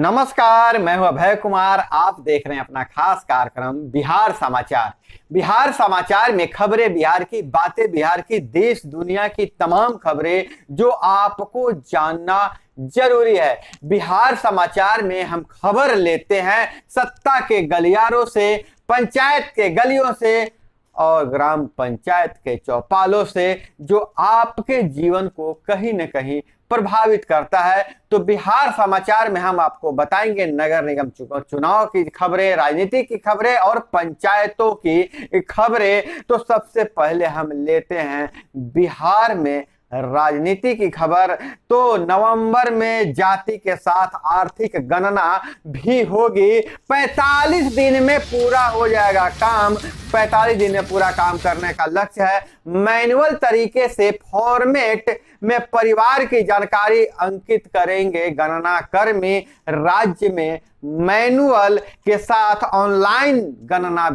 नमस्कार, मैं हूं अभय कुमार। आप देख रहे हैं अपना खास कार्यक्रम बिहार समाचार। बिहार समाचार में खबरें बिहार की, बातें बिहार की, देश दुनिया की तमाम खबरें जो आपको जानना जरूरी है। बिहार समाचार में हम खबर लेते हैं सत्ता के गलियारों से, पंचायत के गलियों से और ग्राम पंचायत के चौपालों से, जो आपके जीवन को कहीं न कहीं प्रभावित करता है। तो बिहार समाचार में हम आपको बताएंगे नगर निगम चुनाव की खबरें, राजनीति की खबरें और पंचायतों की खबरें। तो सबसे पहले हम लेते हैं बिहार में राजनीति की खबर। तो नवंबर में जाति के साथ आर्थिक गणना भी होगी। 45 दिन में पूरा हो जाएगा काम। 45 दिन में पूरा काम करने का लक्ष्य है। मैनुअल तरीके से फॉर्मेट में परिवार की जानकारी अंकित करेंगे गणना कर्मी। राज्य में मैनुअल के साथ ऑनलाइन गणना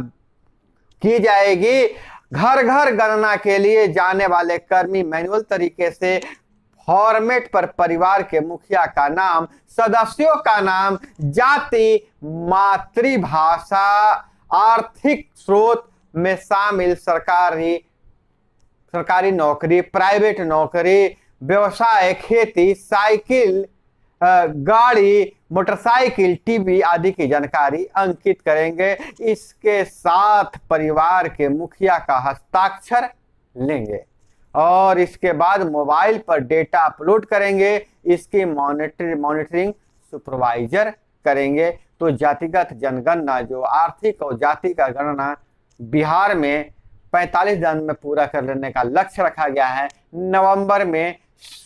की जाएगी। घर घर गणना के लिए जाने वाले कर्मी मैनुअल तरीके से फॉर्मेट पर परिवार के मुखिया का नाम, सदस्यों का नाम, जाति, मातृभाषा, आर्थिक स्रोत में शामिल सरकारी नौकरी, प्राइवेट नौकरी, व्यवसाय, खेती, साइकिल, गाड़ी, मोटरसाइकिल, टीवी आदि की जानकारी अंकित करेंगे। इसके साथ परिवार के मुखिया का हस्ताक्षर लेंगे और इसके बाद मोबाइल पर डेटा अपलोड करेंगे। इसकी मॉनिटरिंग सुपरवाइजर करेंगे। तो जातिगत जनगणना, जो आर्थिक और जाति का गणना बिहार में 45 दिन में पूरा कर लेने का लक्ष्य रखा गया है, नवंबर में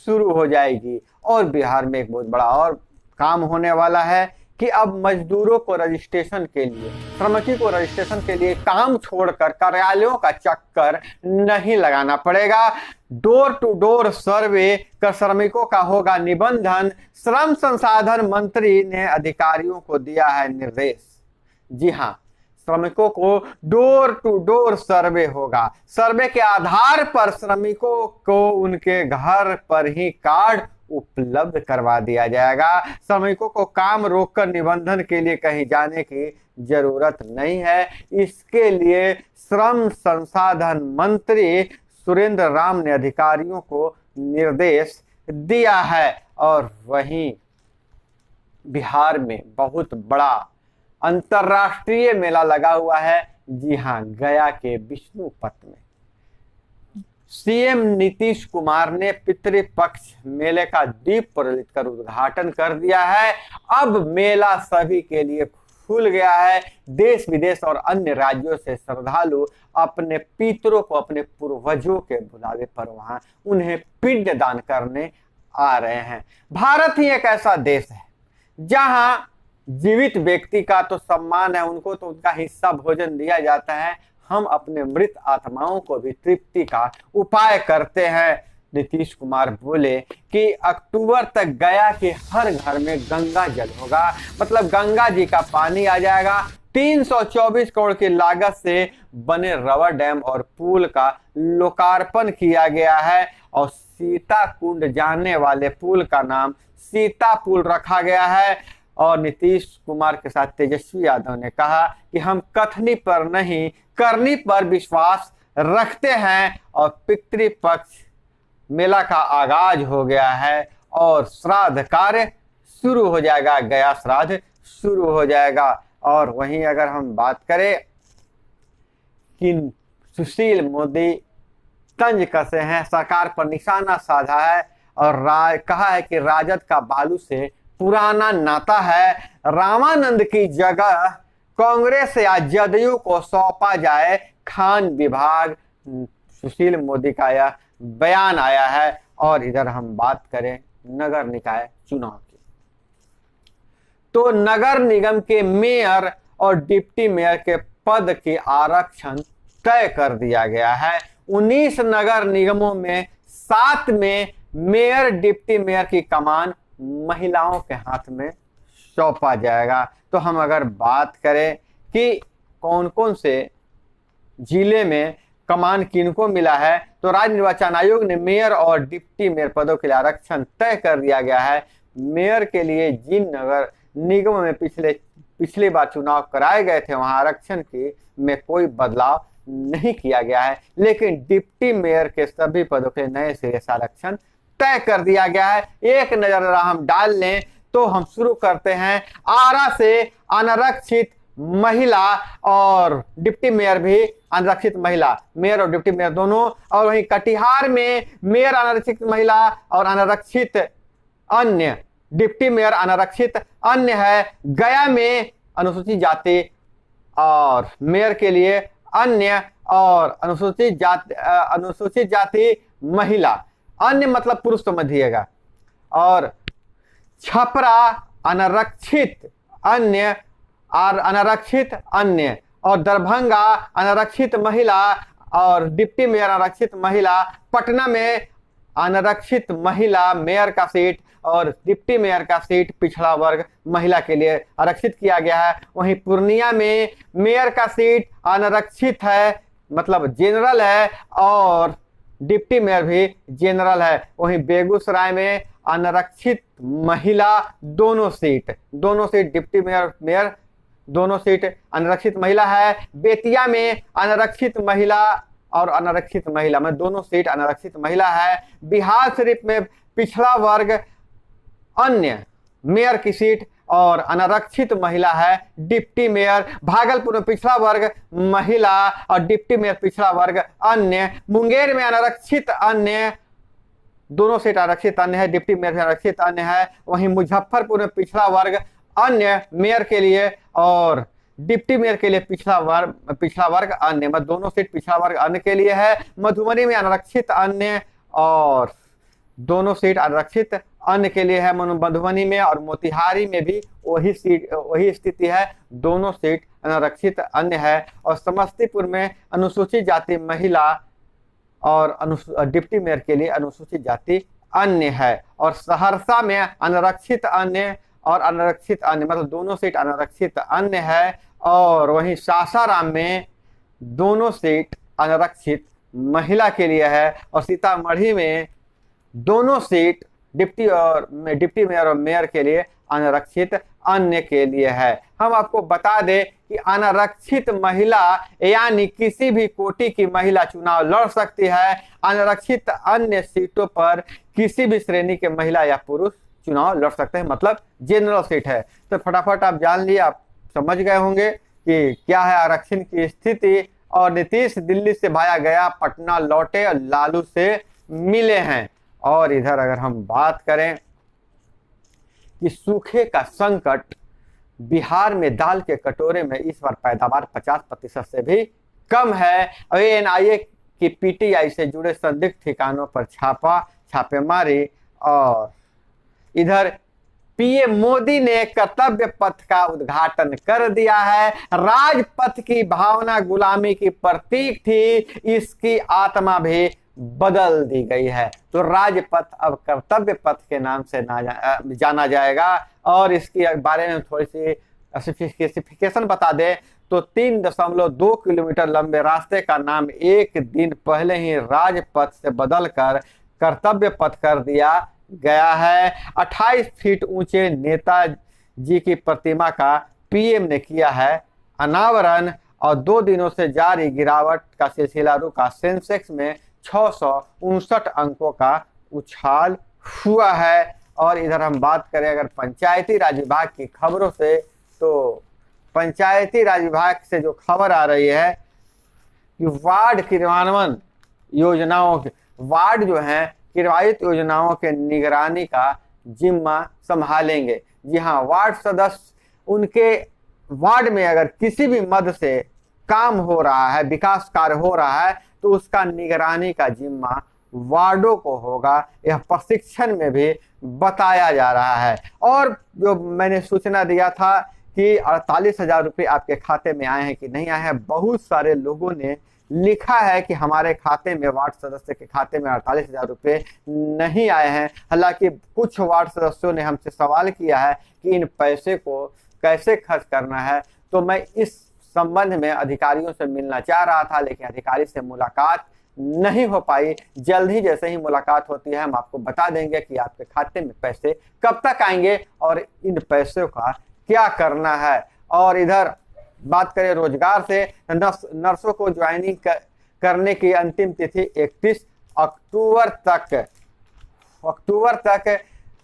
शुरू हो जाएगी। और बिहार में एक बहुत बड़ा और काम होने वाला है कि अब मजदूरों को रजिस्ट्रेशन के लिए, श्रमिकों को रजिस्ट्रेशन के लिए काम छोड़कर कार्यालयों का चक्कर नहीं लगाना पड़ेगा। डोर टू डोर सर्वे कर श्रमिकों का होगा निबंधन। श्रम संसाधन मंत्री ने अधिकारियों को दिया है निर्देश। जी हाँ, श्रमिकों को डोर टू डोर सर्वे होगा। सर्वे के आधार पर श्रमिकों को उनके घर पर ही कार्ड उपलब्ध करवा दिया जाएगा। श्रमिकों को काम रोककर निबंधन के लिए कहीं जाने की जरूरत नहीं है। इसके लिए श्रम संसाधन मंत्री सुरेंद्र राम ने अधिकारियों को निर्देश दिया है। और वहीं बिहार में बहुत बड़ा अंतरराष्ट्रीय मेला लगा हुआ है। जी हाँ, गया के विष्णुपत में सीएम नीतीश कुमार ने पितृपक्ष मेले का दीप प्रज्वलित कर उद्घाटन कर दिया है। अब मेला सभी के लिए खुल गया है। देश विदेश और अन्य राज्यों से श्रद्धालु अपने पितरों को, अपने पूर्वजों के बुलावे पर वहां उन्हें पिंड दान करने आ रहे हैं। भारत ही एक ऐसा देश है जहां जीवित व्यक्ति का तो सम्मान है, उनको तो उनका हिस्सा भोजन दिया जाता है। हम अपने मृत आत्माओं को भी तृप्ति का उपाय करते हैं। नीतीश कुमार बोले कि अक्टूबर तक गया के हर घर में गंगा जल होगा, मतलब गंगा जी का पानी आ जाएगा। 324 करोड़ की लागत से बने रबर डैम और पुल का लोकार्पण किया गया है और सीता कुंड जाने वाले पुल का नाम सीता पुल रखा गया है। और नीतीश कुमार के साथ तेजस्वी यादव ने कहा कि हम कथनी पर नहीं, करनी पर विश्वास रखते हैं। और पितृपक्ष मेला का आगाज हो गया है और श्राद्ध कार्य शुरू हो जाएगा। गया श्राद्ध शुरू हो जाएगा। और वहीं अगर हम बात करें कि सुशील मोदी तंज कसे हैं, सरकार पर निशाना साधा है और कहा है कि राजद का बालू से पुराना नाता है। रामानंद की जगह कांग्रेस या जदयू को सौंपा जाए खान विभाग। सुशील मोदी का यह बयान आया है। और इधर हम बात करें नगर निकाय चुनाव की, तो नगर निगम के मेयर और डिप्टी मेयर के पद के आरक्षण तय कर दिया गया है। 19 नगर निगमों में 7 में मेयर डिप्टी मेयर की कमान महिलाओं के हाथ में सौंपा जाएगा। तो हम अगर बात करें कि कौन कौन से जिले में कमान किनको मिला है, तो राज्य निर्वाचन आयोग ने मेयर और डिप्टी मेयर पदों के लिए आरक्षण तय कर दिया गया है। मेयर के लिए जिन नगर निगम में पिछली बार चुनाव कराए गए थे वहां आरक्षण की में कोई बदलाव नहीं किया गया है, लेकिन डिप्टी मेयर के सभी पदों के नए सिरे से आरक्षण तय कर दिया गया है। एक नजर हम डाल लें तो हम शुरू करते हैं आरा से अनारक्षित महिला और डिप्टी मेयर भी अनारक्षित महिला, मेयर और डिप्टी मेयर दोनों, और वहीं कटिहार में मेयर अनारक्षित महिला और अनारक्षित अन्य, डिप्टी मेयर अनारक्षित अन्य है। गया में अनुसूचित जाति और मेयर के लिए अन्य और अनुसूचित जाति महिला, अन्य मतलब पुरुष समझिएगा, और छपरा अनारक्षित अन्य और अनारक्षित अन्य, और दरभंगा अनारक्षित महिला और डिप्टी मेयर अनारक्षित महिला। पटना में अनारक्षित महिला मेयर का सीट और डिप्टी मेयर का सीट पिछड़ा वर्ग महिला के लिए आरक्षित किया गया है। वहीं पूर्णिया में मेयर का सीट अनारक्षित है, मतलब जनरल है, और डिप्टी मेयर भी जनरल है। वहीं बेगूसराय में अनारक्षित महिला दोनों सीट डिप्टी मेयर दोनों सीट अनारक्षित महिला है। बेतिया में अनारक्षित महिला और अनारक्षित महिला में दोनों सीट अनारक्षित महिला है। बिहार शरीफ में पिछड़ा वर्ग अन्य मेयर की सीट और अनारक्षित महिला है डिप्टी मेयर। भागलपुर में पिछड़ा वर्ग महिला और डिप्टी मेयर पिछड़ा वर्ग अन्य। मुंगेर में अनारक्षित अन्य दोनों सीट आरक्षित अन्य है, डिप्टी मेयर आरक्षित अन्य है। वहीं मुजफ्फरपुर में पिछड़ा वर्ग अन्य मेयर के लिए और डिप्टी मेयर के लिए पिछड़ा वर्ग अन्य, मतलब दोनों सीट पिछड़ा वर्ग अन्य के लिए है। मधुबनी में अनारक्षित अन्य और दोनों सीट आरक्षित अन्य के लिए है मधुबनी में, और मोतिहारी में भी वही स्थिति है, दोनों सीट अनारक्षित अन्य है। और समस्तीपुर में अनुसूचित जाति महिला और डिप्टी मेयर के लिए अनुसूचित जाति अन्य है। और सहरसा में अनारक्षित अन्य और अनारक्षित अन्य, मतलब दोनों सीट अनारक्षित अन्य है। और वहीं सासाराम में दोनों सीट अनारक्षित महिला के लिए है। और सीतामढ़ी में दोनों सीट डिप्टी मेयर और मेयर के लिए अनारक्षित अन्य के लिए है। हम आपको बता दें कि अनारक्षित महिला यानी किसी भी कोटि की महिला चुनाव लड़ सकती है। अनारक्षित अन्य सीटों पर किसी भी श्रेणी के महिला या पुरुष चुनाव लड़ सकते हैं, मतलब जनरल सीट है। तो फटाफट आप जान लिए, आप समझ गए होंगे कि क्या है आरक्षण की स्थिति। और नीतीश दिल्ली से भाया गया, पटना लौटे और लालू से मिले हैं। और इधर अगर हम बात करें कि सूखे का संकट, बिहार में दाल के कटोरे में इस बार पैदावार 50% से भी कम है। एनआईए की पीटीआई से जुड़े संदिग्ध ठिकानों पर छापेमारी। और इधर पीएम मोदी ने कर्तव्य पथ का उद्घाटन कर दिया है। राजपथ की भावना गुलामी की प्रतीक थी, इसकी आत्मा भी बदल दी गई है। तो राजपथ अब कर्तव्य पथ के नाम से जाना जाएगा। और इसके बारे में थोड़ी सी स्पेसिफिकेशन बता दें तो 3.2 किलोमीटर लंबे रास्ते का नाम एक दिन पहले ही राजपथ से बदलकर कर्तव्य पथ कर दिया गया है। 28 फीट ऊंचे नेताजी की प्रतिमा का पीएम ने किया है अनावरण। और 2 दिनों से जारी गिरावट का सिलसिला रुका, सेंसेक्स में 659 अंकों का उछाल हुआ है। और इधर हम बात करें अगर पंचायती राज विभाग की खबरों से, तो पंचायती राज विभाग से जो खबर आ रही है कि वार्ड क्रियान्वयन योजनाओं के वार्ड जो हैं क्रियान्वित योजनाओं के निगरानी का जिम्मा संभालेंगे। जी हाँ, वार्ड सदस्य, उनके वार्ड में अगर किसी भी मद से काम हो रहा है, विकास कार्य हो रहा है, तो उसका निगरानी का जिम्मा वार्डों को होगा। यह प्रशिक्षण में भी बताया जा रहा है। और जो मैंने सूचना दिया था कि 48,000 रुपये आपके खाते में आए हैं कि नहीं आए हैं, बहुत सारे लोगों ने लिखा है कि हमारे खाते में, वार्ड सदस्य के खाते में 48,000 रुपये नहीं आए हैं। हालांकि कुछ वार्ड सदस्यों ने हमसे सवाल किया है कि इन पैसे को कैसे खर्च करना है। तो मैं इस संबंध में अधिकारियों से मिलना चाह रहा था, लेकिन अधिकारी से मुलाकात नहीं हो पाई। जल्द ही जैसे ही मुलाकात होती है हम आपको बता देंगे कि आपके खाते में पैसे कब तक आएंगे और इन पैसों का क्या करना है। और इधर बात करें रोजगार से, नर्सों को ज्वाइनिंग करने की अंतिम तिथि 31 अक्टूबर तक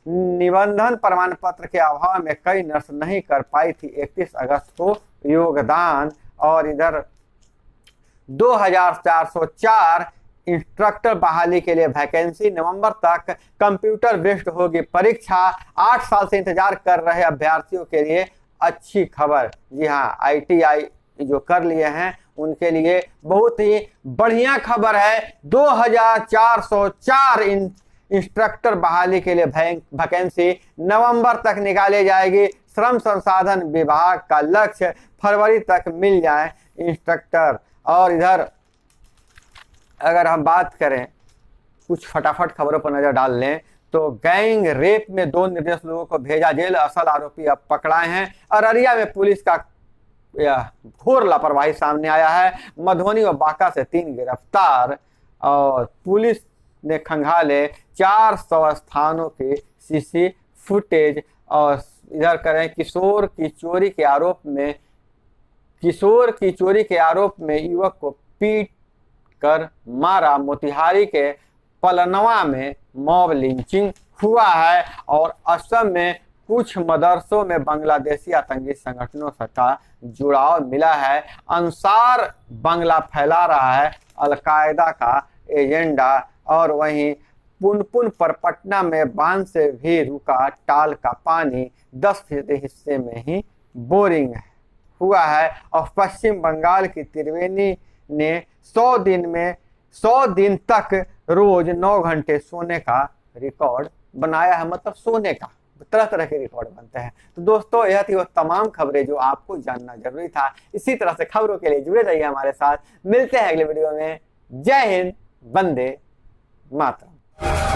निबंधन प्रमाण पत्र के अभाव में कई नर्स नहीं कर पाई थी 31 अगस्त को योगदान। और इधर 2404 इंस्ट्रक्टर बहाली के लिए वैकेंसी, नवंबर तक कंप्यूटर बेस्ड होगी परीक्षा। 8 साल से इंतजार कर रहे अभ्यर्थियों के लिए अच्छी खबर। जी हाँ, ITI जो कर लिए हैं उनके लिए बहुत ही बढ़िया खबर है। 2404 इंस्ट्रक्टर बहाली के लिए वैकेंसी नवंबर तक निकाली जाएगी। श्रम संसाधन विभाग का लक्ष्य फरवरी तक मिल जाए इंस्ट्रक्टर। और इधर अगर हम बात करें, कुछ फटाफट खबरों पर नजर डाल लें तो गैंग रेप में 2 निर्दोष लोगों को भेजा जेल, असल आरोपी अब पकड़ाए हैं। अररिया में पुलिस का घोर लापरवाही सामने आया है। मधुबनी और बांका से 3 गिरफ्तार। और पुलिस ने खंगाले 400 स्थानों के CC फुटेज। और इधर करें किशोर की चोरी के आरोप में युवक को पीट कर मारा। मोतिहारी के पलनवा में मॉब लिंचिंग हुआ है। और असम में कुछ मदरसों में बांग्लादेशी आतंकी संगठनों का जुड़ाव मिला है। अंसार बांग्ला फैला रहा है अलकायदा का एजेंडा। और वहीं पुनपुन पर पटना में बांध से भी रुका टाल का पानी, 10% हिस्से में ही बोरिंग हुआ है। और पश्चिम बंगाल की त्रिवेणी ने 100 दिन तक रोज 9 घंटे सोने का रिकॉर्ड बनाया है। मतलब सोने का तरह तरह के रिकॉर्ड बनते हैं। तो दोस्तों, यह थी वो तमाम खबरें जो आपको जानना जरूरी था। इसी तरह से खबरों के लिए जुड़े रहिए हमारे साथ। मिलते हैं अगले वीडियो में। जय हिंद, वंदे मातरम।